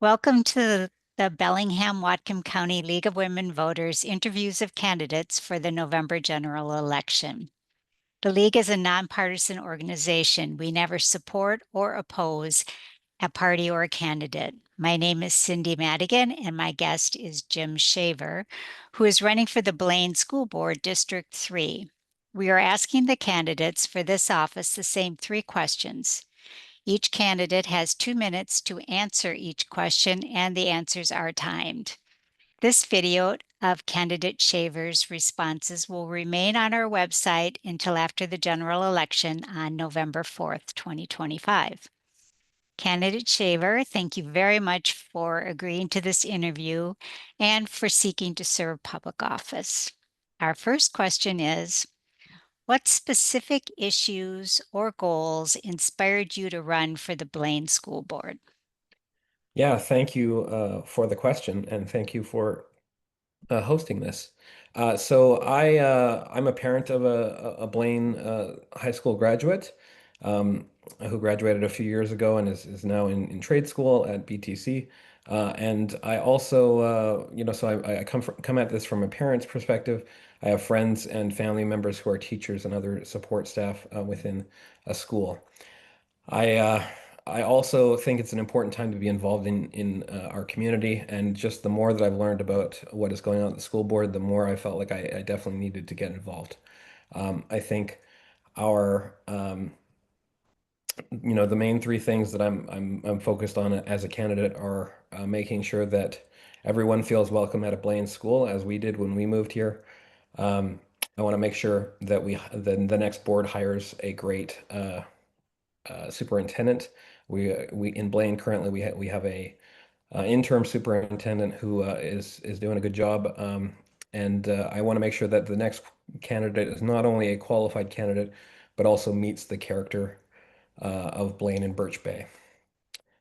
Welcome to the Bellingham-Whatcom County League of Women Voters interviews of candidates for the November general election. The League is a nonpartisan organization. We never support or oppose a party or a candidate. My name is Cindy Madigan, and my guest is Jim Shaver, who is running for the Blaine School Board District 3. We are asking the candidates for this office the same three questions. Each candidate has 2 minutes to answer each question, and the answers are timed. This video of candidate Shaver's responses will remain on our website until after the general election on November 4th, 2025. Candidate Shaver, thank you very much for agreeing to this interview and for seeking to serve public office. Our first question is, what specific issues or goals inspired you to run for the Blaine School Board? Yeah, thank you for the question, and thank you for hosting this. I'm a parent of a Blaine high school graduate who graduated a few years ago and is now in trade school at BTC. And I also, I come at this from a parent's perspective. I have friends and family members who are teachers and other support staff within a school. I uh, I also think it's an important time to be involved in our community, and just the more that I've learned about what is going on at the school board, the more I felt like I definitely needed to get involved. I think our the main three things that I'm focused on as a candidate are making sure that everyone feels welcome at a Blaine school, as we did when we moved here. Um, I want to make sure that the next board hires a great superintendent. We in Blaine currently we have a interim superintendent who is doing a good job. And I want to make sure that the next candidate is not only a qualified candidate, but also meets the character of Blaine and Birch Bay.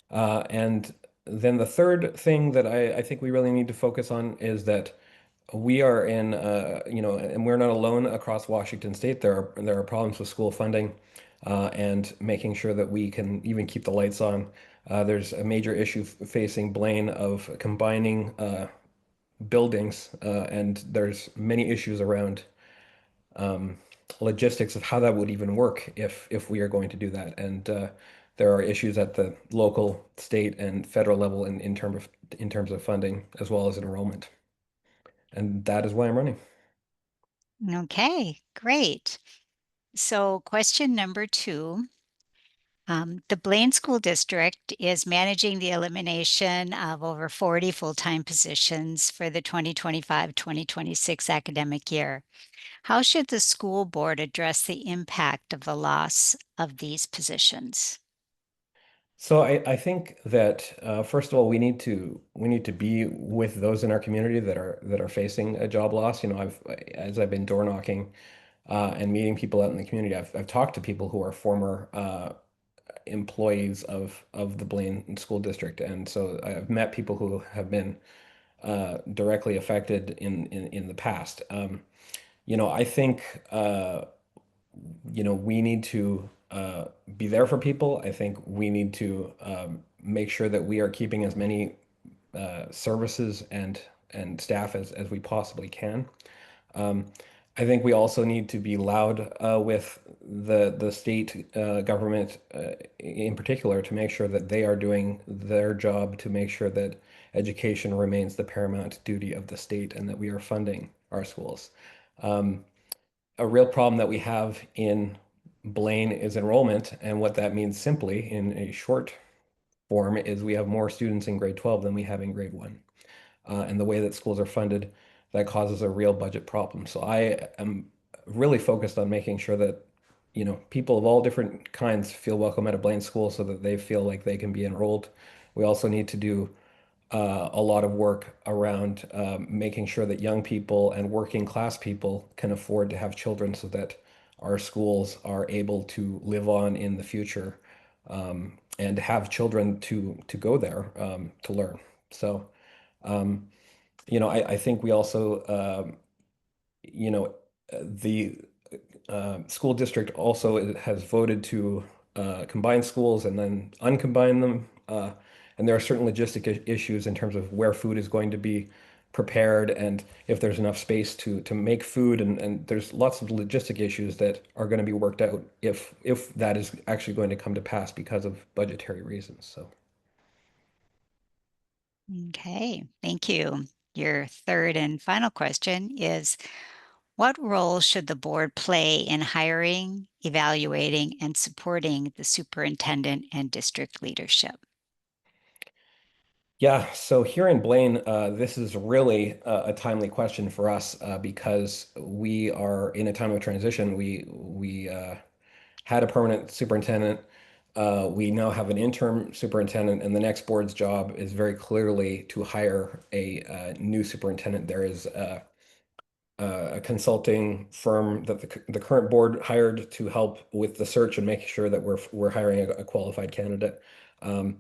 And then the third thing that I think we really need to focus on is that we are and we're not alone across Washington State. There are problems with school funding and making sure that we can even keep the lights on. There's a major issue facing Blaine of combining buildings, and there's many issues around um, logistics of how that would even work if we are going to do that. And there are issues at the local, state, and federal level in terms of funding as well as enrollment. And that is why I'm running. Okay, great. So, question number two. The Blaine School District is managing the elimination of over 40 full-time positions for the 2025-2026 academic year. How should the school board address the impact of the loss of these positions? So I think that first of all we need to be with those in our community that are facing a job loss. As I've been door knocking and meeting people out in the community, I've talked to people who are former employees of the Blaine School District, and so I've met people who have been directly affected in the past. I think we need to be there for people. I think we need to make sure that we are keeping as many services and staff as we possibly can. Um, I think we also need to be loud with the state government in particular to make sure that they are doing their job to make sure that education remains the paramount duty of the state and that we are funding our schools. Um, a real problem that we have in Blaine is enrollment, and what that means simply in a short form is we have more students in grade 12 than we have in grade 1. And the way that schools are funded, that causes a real budget problem. So I am really focused on making sure that, people of all different kinds feel welcome at a Blaine school so that they feel like they can be enrolled. We also need to do a lot of work around making sure that young people and working class people can afford to have children so that our schools are able to live on in the future and have children to go there to learn. So, um, I think we also, you know, the school district also has voted to combine schools and then uncombine them. and there are certain issues in terms of where food is going to be prepared and if there's enough space to make food, and there's lots of logistic issues that are going to be worked out if that is actually going to come to pass because of budgetary reasons. So. Okay, thank you. Your third and final question is, what role should the board play in hiring, evaluating, and supporting the superintendent and district leadership? Yeah, so here in Blaine, this is really a timely question for us because we are in a time of transition. We had a permanent superintendent. We now have an interim superintendent, and the next board's job is very clearly to hire a new superintendent. There is a consulting firm that the current board hired to help with the search and making sure that we're hiring a qualified candidate. Um,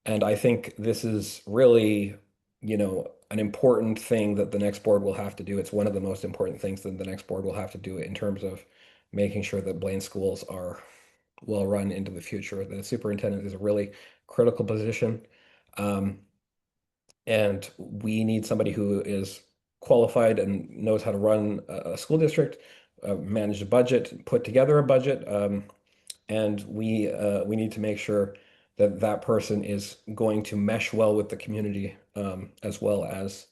and I think this is really, an important thing that the next board will have to do. It's one of the most important things that the next board will have to do in terms of making sure that Blaine schools are well run into the future. The superintendent is a really critical position. Um, and we need somebody who is qualified and knows how to run a school district, manage a budget, put together a budget, and we need to make sure that that person is going to mesh well with the community, as well as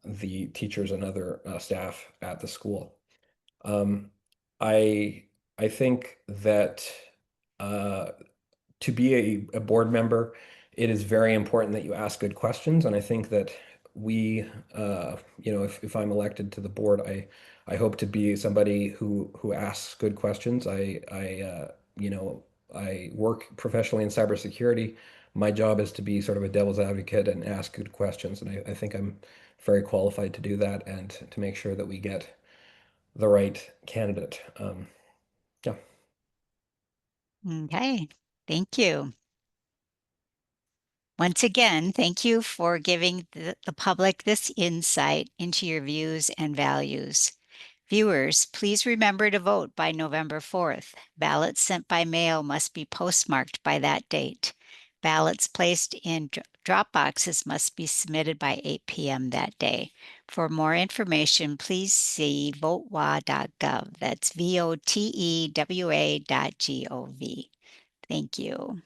the teachers and other staff at the school. Um, I I think that uh, to be a board member, it is very important that you ask good questions. And I think that we, if I'm elected to the board, I hope to be somebody who asks good questions. I work professionally in cybersecurity. My job is to be sort of a devil's advocate and ask good questions. And I think I'm very qualified to do that and to make sure that we get the right candidate. Yeah. Okay, thank you. Once again, thank you for giving the public this insight into your views and values. Viewers, please remember to vote by November 4th. Ballots sent by mail must be postmarked by that date. Ballots placed in drop boxes must be submitted by 8 p.m. that day. For more information, please see votewa.gov. That's votewa.gov. Thank you.